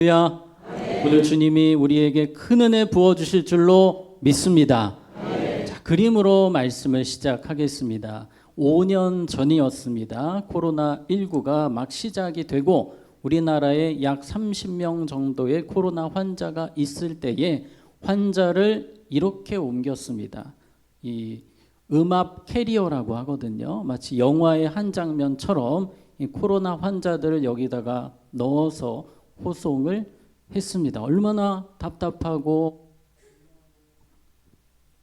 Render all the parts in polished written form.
할렐루야. 오늘 주님이 우리에게 큰 은혜 부어주실 줄로 믿습니다. 자, 그림으로 말씀을 시작하겠습니다. 5년 전이었습니다. 코로나19가 막 시작이 되고 우리나라에 약 30명 정도의 코로나 환자가 있을 때에 환자를 이렇게 옮겼습니다. 이 음압 캐리어라고 하거든요. 마치 영화의 한 장면처럼 이 코로나 환자들을 여기다가 넣어서 호송을 했습니다. 얼마나 답답하고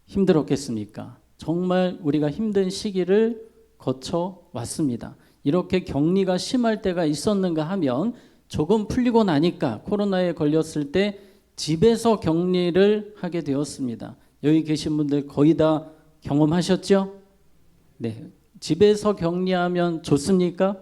힘들었겠습니까? 정말 우리가 힘든 시기를 거쳐 왔습니다. 이렇게 격리가 심할 때가 있었는가 하면 조금 풀리고 나니까 코로나에 걸렸을 때 집에서 격리를 하게 되었습니다. 여기 계신 분들 거의 다 경험하셨죠? 네, 집에서 격리하면 좋습니까?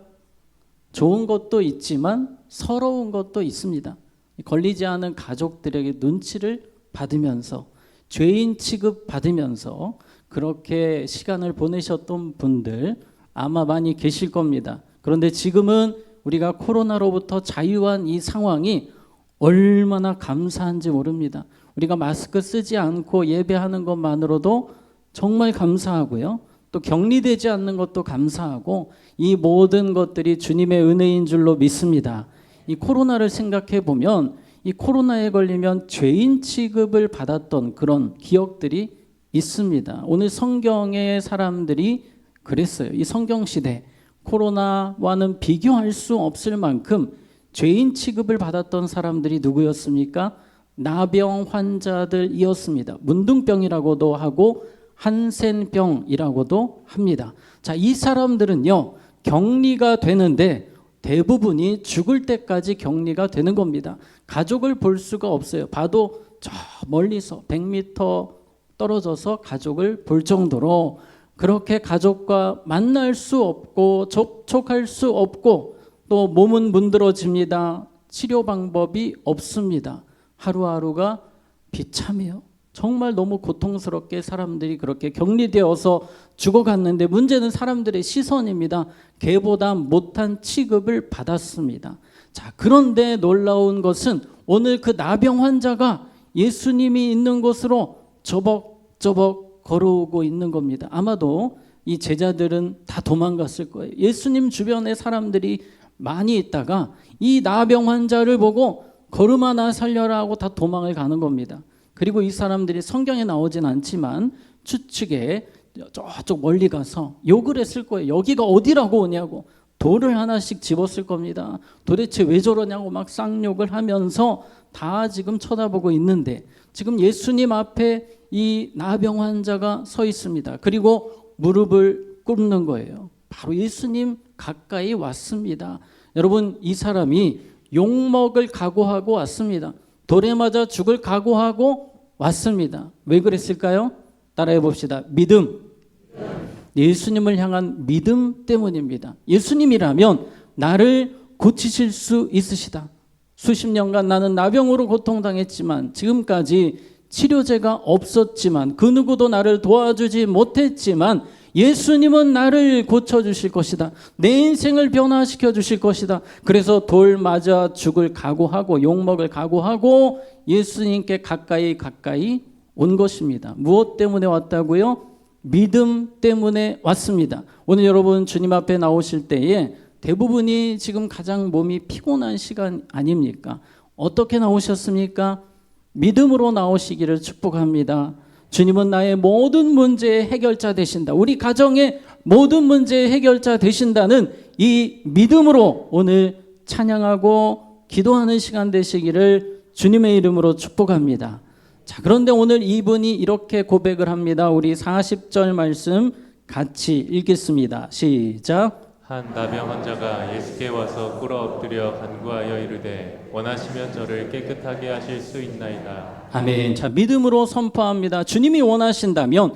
좋은 것도 있지만 서러운 것도 있습니다. 걸리지 않은 가족들에게 눈치를 받으면서 죄인 취급 받으면서 그렇게 시간을 보내셨던 분들 아마 많이 계실 겁니다. 그런데 지금은 우리가 코로나로부터 자유한 이 상황이 얼마나 감사한지 모릅니다. 우리가 마스크 쓰지 않고 예배하는 것만으로도 정말 감사하고요. 또 격리되지 않는 것도 감사하고 이 모든 것들이 주님의 은혜인 줄로 믿습니다. 이 코로나를 생각해 보면 이 코로나에 걸리면 죄인 취급을 받았던 그런 기억들이 있습니다. 오늘 성경의 사람들이 그랬어요. 이 성경 시대 코로나와는 비교할 수 없을 만큼 죄인 취급을 받았던 사람들이 누구였습니까? 나병 환자들이었습니다. 문둥병이라고도 하고 한센병이라고도 합니다. 자, 이 사람들은요 격리가 되는데 대부분이 죽을 때까지 격리가 되는 겁니다. 가족을 볼 수가 없어요. 봐도 저 멀리서 100m 떨어져서 가족을 볼 정도로 그렇게 가족과 만날 수 없고 접촉할 수 없고 또 몸은 문드러집니다. 치료 방법이 없습니다. 하루하루가 비참해요. 정말 너무 고통스럽게 사람들이 그렇게 격리되어서 죽어갔는데 문제는 사람들의 시선입니다. 개보다 못한 취급을 받았습니다. 자, 그런데 놀라운 것은 오늘 그 나병 환자가 예수님이 있는 곳으로 저벅저벅 걸어오고 있는 겁니다. 아마도 이 제자들은 다 도망갔을 거예요. 예수님 주변에 사람들이 많이 있다가 이 나병 환자를 보고 걸음 하나 살려라 하고 다 도망을 가는 겁니다. 그리고 이 사람들이 성경에 나오진 않지만 추측에 저쪽 멀리 가서 욕을 했을 거예요. 여기가 어디라고 오냐고 돌을 하나씩 집었을 겁니다. 도대체 왜 저러냐고 막 쌍욕을 하면서 다 지금 쳐다보고 있는데 지금 예수님 앞에 이 나병 환자가 서 있습니다. 그리고 무릎을 꿇는 거예요. 바로 예수님 가까이 왔습니다. 여러분, 이 사람이 욕먹을 각오하고 왔습니다. 돌에 맞아 죽을 각오하고 왔습니다. 왜 그랬을까요? 따라해 봅시다. 믿음. 예수님을 향한 믿음 때문입니다. 예수님이라면 나를 고치실 수 있으시다. 수십 년간 나는 나병으로 고통당했지만 지금까지 치료제가 없었지만 그 누구도 나를 도와주지 못했지만 예수님은 나를 고쳐주실 것이다. 내 인생을 변화시켜 주실 것이다. 그래서 돌 맞아 죽을 각오하고 욕먹을 각오하고 예수님께 가까이 온 것입니다. 무엇 때문에 왔다고요? 믿음 때문에 왔습니다. 오늘 여러분 주님 앞에 나오실 때에 대부분이 지금 가장 몸이 피곤한 시간 아닙니까? 어떻게 나오셨습니까? 믿음으로 나오시기를 축복합니다. 주님은 나의 모든 문제의 해결자 되신다. 우리 가정의 모든 문제의 해결자 되신다는 이 믿음으로 오늘 찬양하고 기도하는 시간 되시기를 주님의 이름으로 축복합니다. 자, 그런데 오늘 이분이 이렇게 고백을 합니다. 우리 40절 말씀 같이 읽겠습니다. 시작. 한 나병 환자가 예수께 와서 꿇어 엎드려 간구하여 이르되 원하시면 저를 깨끗하게 하실 수 있나이다. 아멘. 자, 믿음으로 선포합니다. 주님이 원하신다면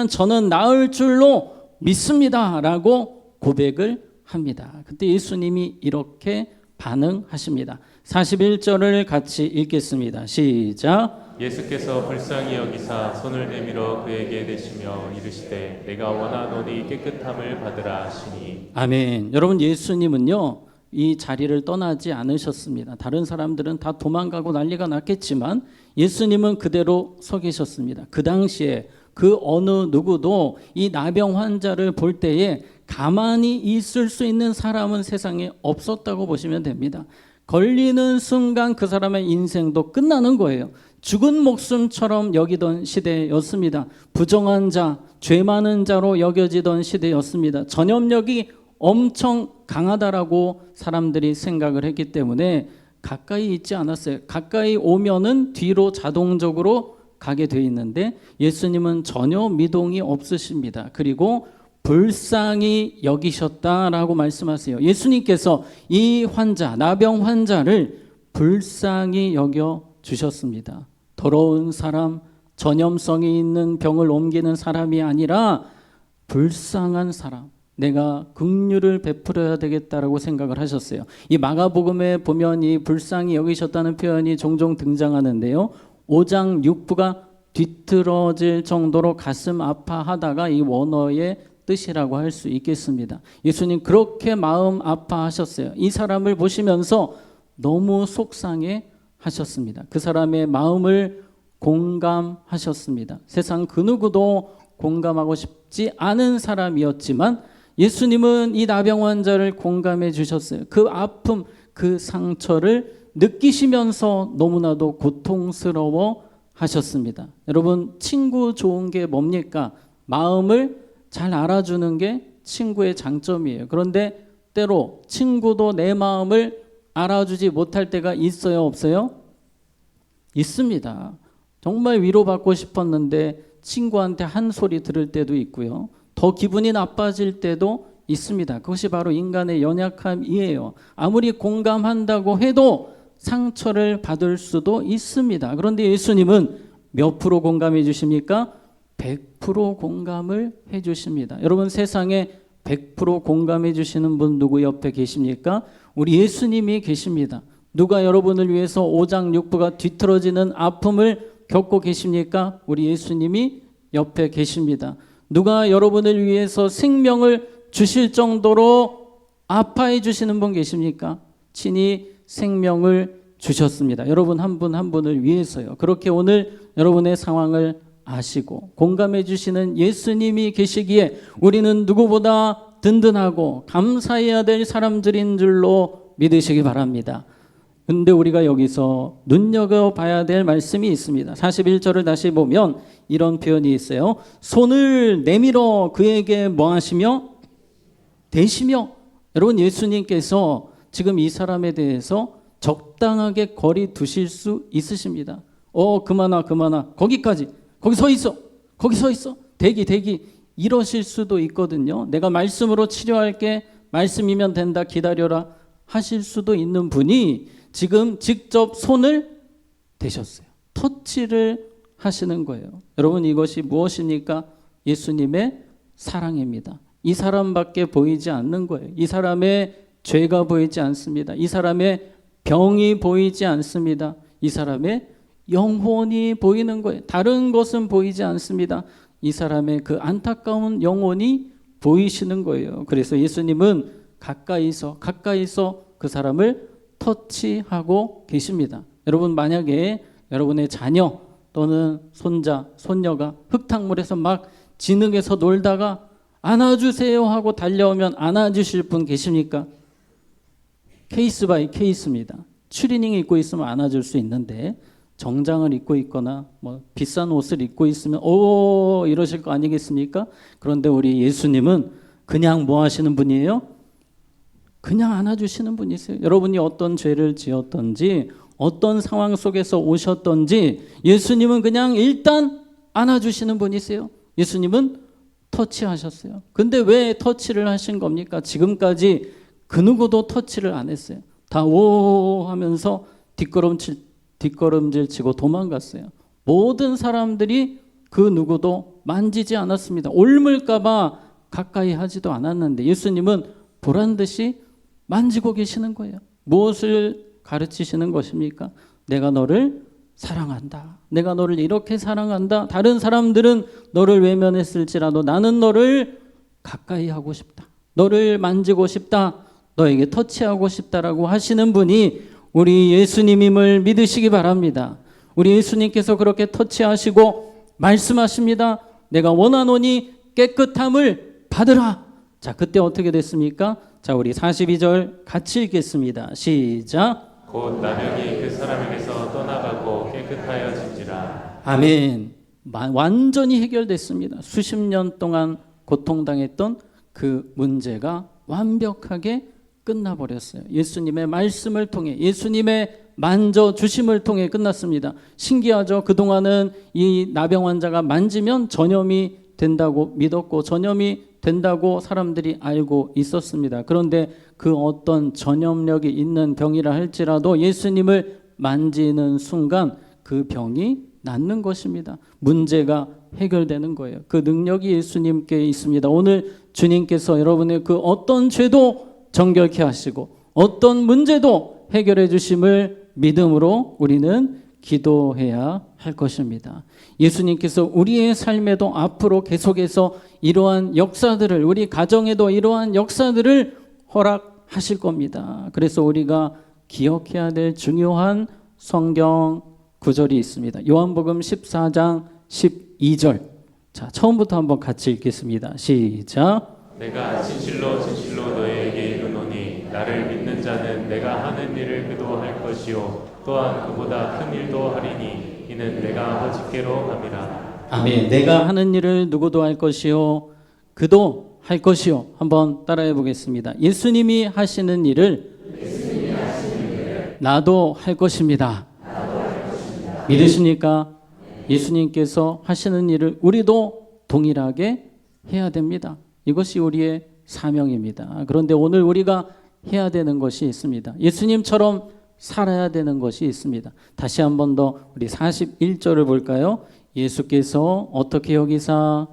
저는 나을 줄로 믿습니다 라고 고백을 합니다. 그때 예수님이 이렇게 반응하십니다. 41절을 같이 읽겠습니다. 시작. 예수께서 불쌍히 여기사 손을 내밀어 그에게 대시며 이르시되 내가 원하노니 깨끗함을 받으라 하시니. 아멘. 여러분, 예수님은요 이 자리를 떠나지 않으셨습니다. 다른 사람들은 다 도망가고 난리가 났겠지만 예수님은 그대로 서 계셨습니다. 그 당시에 그 어느 누구도 이 나병 환자를 볼 때에 가만히 있을 수 있는 사람은 세상에 없었다고 보시면 됩니다. 걸리는 순간 그 사람의 인생도 끝나는 거예요. 죽은 목숨처럼 여기던 시대였습니다. 부정한 자, 죄 많은 자로 여겨지던 시대였습니다. 전염력이 엄청 강하다라고 사람들이 생각을 했기 때문에 가까이 있지 않았어요. 가까이 오면은 뒤로 자동적으로 가게 돼 있는데 예수님은 전혀 미동이 없으십니다. 그리고 불쌍히 여기셨다라고 말씀하세요. 예수님께서 이 환자, 나병 환자를 불쌍히 여겨 주셨습니다. 더러운 사람, 전염성이 있는 병을 옮기는 사람이 아니라 불쌍한 사람, 내가 긍휼을 베풀어야 되겠다라고 생각을 하셨어요. 이 마가복음에 보면 이 불쌍히 여기셨다는 표현이 종종 등장하는데요. 5장 6부가 뒤틀어질 정도로 가슴 아파하다가 이 원어의 뜻이라고 할 수 있겠습니다. 예수님 그렇게 마음 아파하셨어요. 이 사람을 보시면서 너무 속상해 하셨습니다. 그 사람의 마음을 공감하셨습니다. 세상 그 누구도 공감하고 싶지 않은 사람이었지만 예수님은 이 나병 환자를 공감해 주셨어요. 그 아픔, 그 상처를 느끼시면서 너무나도 고통스러워 하셨습니다. 여러분, 친구 좋은 게 뭡니까? 마음을 잘 알아주는 게 친구의 장점이에요. 그런데 때로 친구도 내 마음을 알아주지 못할 때가 있어요, 없어요? 있습니다. 정말 위로받고 싶었는데 친구한테 한 소리 들을 때도 있고요. 더 기분이 나빠질 때도 있습니다. 그것이 바로 인간의 연약함이에요. 아무리 공감한다고 해도 상처를 받을 수도 있습니다. 그런데 예수님은 몇 프로 공감해 주십니까? 100% 공감을 해 주십니다. 여러분, 세상에 100% 공감해 주시는 분 누구 옆에 계십니까? 우리 예수님이 계십니다. 누가 여러분을 위해서 5장 6부가 뒤틀어지는 아픔을 겪고 계십니까? 우리 예수님이 옆에 계십니다. 누가 여러분을 위해서 생명을 주실 정도로 아파해 주시는 분 계십니까? 친히 생명을 주셨습니다. 여러분 한 분 한 분을 위해서요. 그렇게 오늘 여러분의 상황을 아시고 공감해 주시는 예수님이 계시기에 우리는 누구보다 든든하고 감사해야 될 사람들인 줄로 믿으시기 바랍니다. 근데 우리가 여기서 눈여겨봐야 될 말씀이 있습니다. 41절을 다시 보면 이런 표현이 있어요. 손을 내밀어 그에게 뭐 하시며? 대시며. 여러분, 예수님께서 지금 이 사람에 대해서 적당하게 거리 두실 수 있으십니다. 그만아 거기까지, 거기 서 있어, 거기 서 있어, 대기 이러실 수도 있거든요. 내가 말씀으로 치료할게, 말씀이면 된다, 기다려라 하실 수도 있는 분이 지금 직접 손을 대셨어요. 터치를 하시는 거예요. 여러분, 이것이 무엇입니까? 예수님의 사랑입니다. 이 사람밖에 보이지 않는 거예요. 이 사람의 죄가 보이지 않습니다. 이 사람의 병이 보이지 않습니다. 이 사람의 영혼이 보이는 거예요. 다른 것은 보이지 않습니다. 이 사람의 그 안타까운 영혼이 보이시는 거예요. 그래서 예수님은 가까이서 그 사람을 터치하고 계십니다. 여러분, 만약에 여러분의 자녀 또는 손자, 손녀가 흙탕물에서 막 진흙에서 놀다가 안아주세요 하고 달려오면 안아주실 분 계십니까? 케이스 바이 케이스입니다. 추리닝 입고 있으면 안아줄 수 있는데 정장을 입고 있거나 뭐 비싼 옷을 입고 있으면 이러실 거 아니겠습니까? 그런데 우리 예수님은 그냥 뭐 하시는 분이에요? 그냥 안아주시는 분이세요. 여러분이 어떤 죄를 지었던지 어떤 상황 속에서 오셨던지 예수님은 그냥 일단 안아주시는 분이세요. 예수님은 터치하셨어요. 근데 왜 터치를 하신 겁니까? 지금까지 그 누구도 터치를 안 했어요. 다 오 하면서 뒷걸음질 치고 도망갔어요. 모든 사람들이 그 누구도 만지지 않았습니다. 옮을까 봐 가까이 하지도 않았는데 예수님은 보란 듯이 만지고 계시는 거예요. 무엇을 가르치시는 것입니까? 내가 너를 사랑한다. 내가 너를 이렇게 사랑한다. 다른 사람들은 너를 외면했을지라도 나는 너를 가까이 하고 싶다. 너를 만지고 싶다. 너에게 터치하고 싶다라고 하시는 분이 우리 예수님임을 믿으시기 바랍니다. 우리 예수님께서 그렇게 터치하시고 말씀하십니다. 내가 원하노니 깨끗함을 받으라. 자, 그때 어떻게 됐습니까? 자, 우리 42절 같이 읽겠습니다. 시작. 곧 나병이 그 사람에게서 떠나가고 깨끗하여진지라. 아멘. 완전히 해결됐습니다. 수십 년 동안 고통당했던 그 문제가 완벽하게 끝나버렸어요. 예수님의 말씀을 통해, 예수님의 만져주심을 통해 끝났습니다. 신기하죠? 그동안은 이 나병 환자가 만지면 전염이 된다고 믿었고 전염이 된다고 사람들이 알고 있었습니다. 그런데 그 어떤 전염력이 있는 병이라 할지라도 예수님을 만지는 순간 그 병이 낫는 것입니다. 문제가 해결되는 거예요. 그 능력이 예수님께 있습니다. 오늘 주님께서 여러분의 그 어떤 죄도 정결케 하시고 어떤 문제도 해결해 주심을 믿음으로 우리는 기도해야 할 것입니다. 예수님께서 우리의 삶에도 앞으로 계속해서 이러한 역사들을, 우리 가정에도 이러한 역사들을 허락하실 겁니다. 그래서 우리가 기억해야 될 중요한 성경 구절이 있습니다. 요한복음 14장 12절. 자, 처음부터 한번 같이 읽겠습니다. 시작. 내가 진실로 진실로 너희에게 이르노니 나를 믿는 자는 내가 하는 일을 그도 할 것이요 또한 그보다 큰 일도 하리니 이는 내가 아버지께로 감이라. 아멘. 내가 하는 일을 누구도 할 것이요 그도 할 것이요. 한번 따라해 보겠습니다. 예수님이 하시는 일을 나도 할 것입니다. 믿으십니까? 예수님께서 하시는 일을 우리도 동일하게 해야 됩니다. 이것이 우리의 사명입니다. 그런데 오늘 우리가 해야 되는 것이 있습니다. 예수님처럼 살아야 되는 것이 있습니다. 다시 한 번 더 우리 41절을 볼까요? 예수께서 어떻게 여기사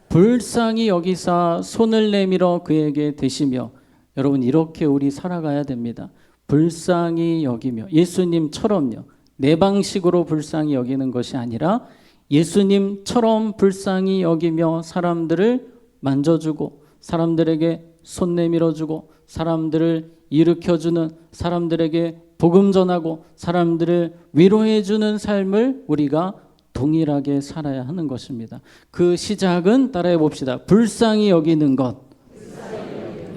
불쌍히 여기사 손을 내밀어 그에게 대시며, 여러분 이렇게 우리 살아가야 됩니다. 불쌍히 여기며, 예수님처럼요. 내 방식으로 불쌍히 여기는 것이 아니라 예수님처럼 불쌍히 여기며 사람들을 만져주고 사람들에게 손 내밀어주고 사람들을 일으켜주는, 사람들에게 복음 전하고 사람들을 위로해주는 삶을 우리가 동일하게 살아야 하는 것입니다. 그 시작은 따라해 봅시다. 불쌍히 여기는 것.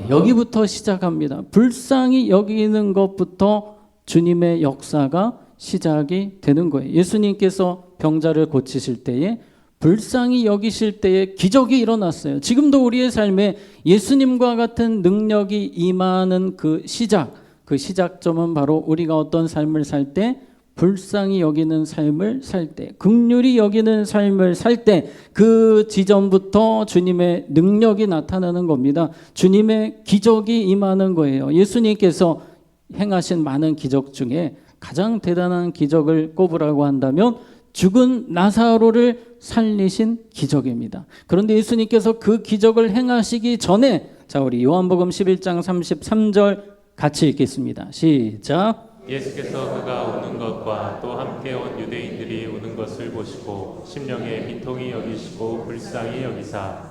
여기부터 시작합니다. 불쌍히 여기는 것부터 주님의 역사가 시작이 되는 거예요. 예수님께서 병자를 고치실 때에 불쌍히 여기실 때에 기적이 일어났어요. 지금도 우리의 삶에 예수님과 같은 능력이 임하는 그 시작점은 바로 우리가 어떤 삶을 살 때, 불쌍히 여기는 삶을 살 때, 긍휼히 여기는 삶을 살 때, 그 지점부터 주님의 능력이 나타나는 겁니다. 주님의 기적이 임하는 거예요. 예수님께서 행하신 많은 기적 중에 가장 대단한 기적을 꼽으라고 한다면 죽은 나사로를 살리신 기적입니다. 그런데 예수님께서 그 기적을 행하시기 전에, 자, 우리 요한복음 11장 33절 같이 읽겠습니다. 시작. 예수께서 그가 우는 것과 또 함께 온 유대인들이 우는 것을 보시고 심령에 비통히 여기시고 불쌍히 여기사.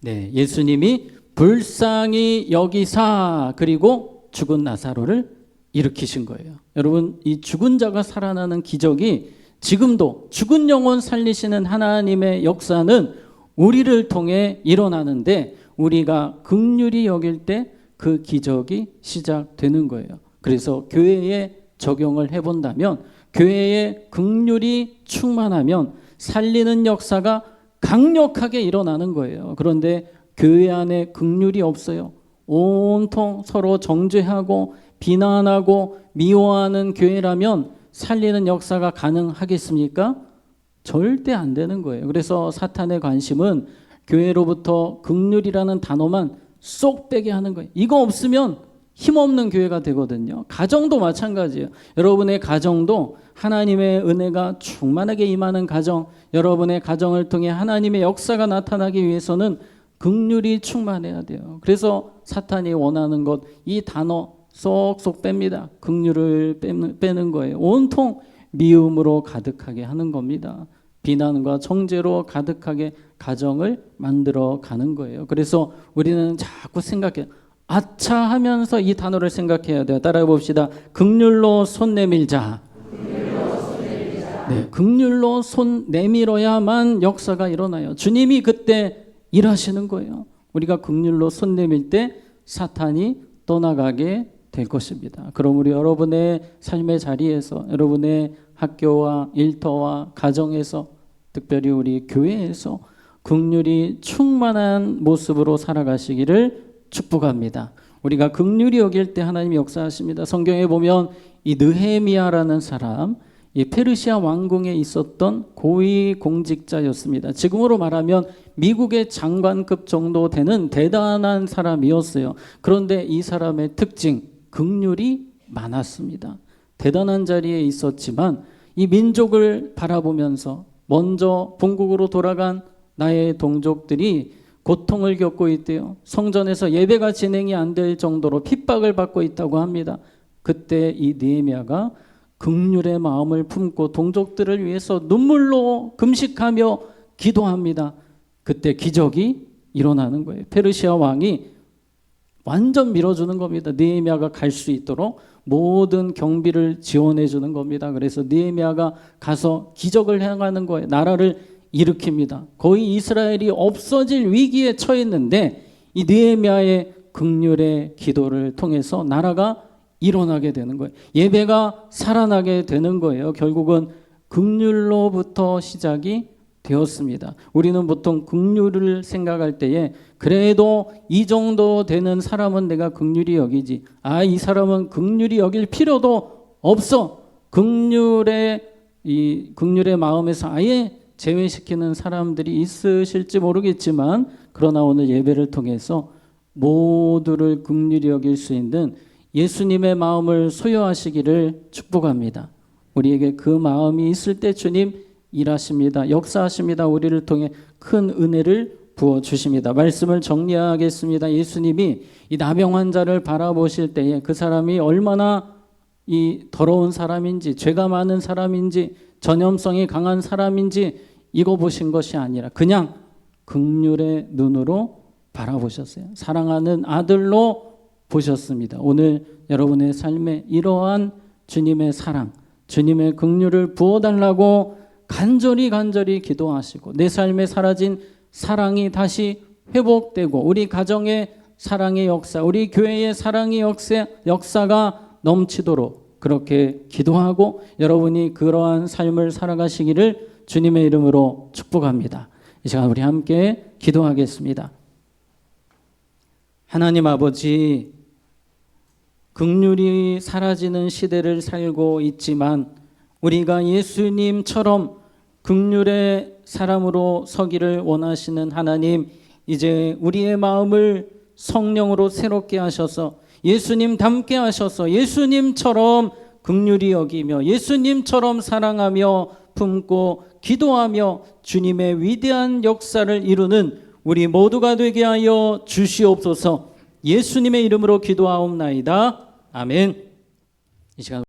네, 예수님이 불쌍히 여기사 그리고 죽은 나사로를 일으키신 거예요. 여러분, 이 죽은 자가 살아나는 기적이 지금도 죽은 영혼 살리시는 하나님의 역사는 우리를 통해 일어나는데, 우리가 긍휼히 여길 때 그 기적이 시작되는 거예요. 그래서 교회에 적용을 해본다면, 교회에 긍휼이 충만하면 살리는 역사가 강력하게 일어나는 거예요. 그런데 교회 안에 긍휼이 없어요. 온통 서로 정죄하고 비난하고 미워하는 교회라면 살리는 역사가 가능하겠습니까? 절대 안 되는 거예요. 그래서 사탄의 관심은 교회로부터 긍휼이라는 단어만 쏙 빼게 하는 거예요. 이거 없으면 힘없는 교회가 되거든요. 가정도 마찬가지예요. 여러분의 가정도 하나님의 은혜가 충만하게 임하는 가정, 여러분의 가정을 통해 하나님의 역사가 나타나기 위해서는 긍휼이 충만해야 돼요. 그래서 사탄이 원하는 것, 이 단어 쏙쏙 뺍니다. 긍휼을 빼는 거예요. 온통 미움으로 가득하게 하는 겁니다. 비난과 정죄로 가득하게 가정을 만들어 가는 거예요. 그래서 우리는 자꾸 생각해요. 아차 하면서 이 단어를 생각해야 돼요. 따라해 봅시다. 긍휼로 손 내밀자. 네, 긍휼로 손 내밀어야만 역사가 일어나요. 주님이 그때 일하시는 거예요. 우리가 긍휼로 손 내밀 때 사탄이 떠나가게 될 것입니다. 그럼 우리 여러분의 삶의 자리에서, 여러분의 학교와 일터와 가정에서, 특별히 우리 교회에서 긍휼이 충만한 모습으로 살아가시기를 축복합니다. 우리가 긍휼히 여길 때 하나님이 역사하십니다. 성경에 보면 이 느헤미야라는 사람, 이 페르시아 왕궁에 있었던 고위 공직자였습니다. 지금으로 말하면 미국의 장관급 정도 되는 대단한 사람이었어요. 그런데 이 사람의 특징, 긍휼이 많았습니다. 대단한 자리에 있었지만 이 민족을 바라보면서 먼저 본국으로 돌아간 나의 동족들이 고통을 겪고 있대요. 성전에서 예배가 진행이 안 될 정도로 핍박을 받고 있다고 합니다. 그때 이 느헤미야가 긍휼의 마음을 품고 동족들을 위해서 눈물로 금식하며 기도합니다. 그때 기적이 일어나는 거예요. 페르시아 왕이 완전 밀어주는 겁니다. 느헤미야가 갈 수 있도록 모든 경비를 지원해 주는 겁니다. 그래서 느헤미야가 가서 기적을 행하는 거예요. 나라를 일으킵니다. 거의 이스라엘이 없어질 위기에 처했는데 이 느헤미야의 긍휼의 기도를 통해서 나라가 일어나게 되는 거예요. 예배가 살아나게 되는 거예요. 결국은 긍휼로부터 시작이 되었습니다. 우리는 보통 긍휼을 생각할 때에 그래도 이 정도 되는 사람은 내가 긍휼히 여기지. 이 사람은 긍휼히 여길 필요도 없어. 긍휼의 마음에서 아예 제외시키는 사람들이 있으실지 모르겠지만, 그러나 오늘 예배를 통해서 모두를 긍휼히 여길 수 있는 예수님의 마음을 소유하시기를 축복합니다. 우리에게 그 마음이 있을 때 주님 일하십니다. 역사하십니다. 우리를 통해 큰 은혜를 부어주십니다. 말씀을 정리하겠습니다. 예수님이 이 나병 환자를 바라보실 때에 그 사람이 얼마나 이 더러운 사람인지, 죄가 많은 사람인지, 전염성이 강한 사람인지 이거 보신 것이 아니라 그냥 긍휼의 눈으로 바라보셨어요. 사랑하는 아들로 보셨습니다. 오늘 여러분의 삶에 이러한 주님의 사랑, 주님의 긍휼을 부어달라고 간절히 기도하시고 내 삶에 사라진 사랑이 다시 회복되고 우리 가정의 사랑의 역사, 우리 교회의 사랑의 역사가 넘치도록 그렇게 기도하고 여러분이 그러한 삶을 살아가시기를 주님의 이름으로 축복합니다. 이 시간 우리 함께 기도하겠습니다. 하나님 아버지, 긍휼이 사라지는 시대를 살고 있지만 우리가 예수님처럼 긍휼의 사람으로 서기를 원하시는 하나님, 이제 우리의 마음을 성령으로 새롭게 하셔서 예수님 닮게 하셔서 예수님처럼 긍휼히 여기며 예수님처럼 사랑하며 품고 기도하며 주님의 위대한 역사를 이루는 우리 모두가 되게 하여 주시옵소서. 예수님의 이름으로 기도하옵나이다. 아멘. 이 시간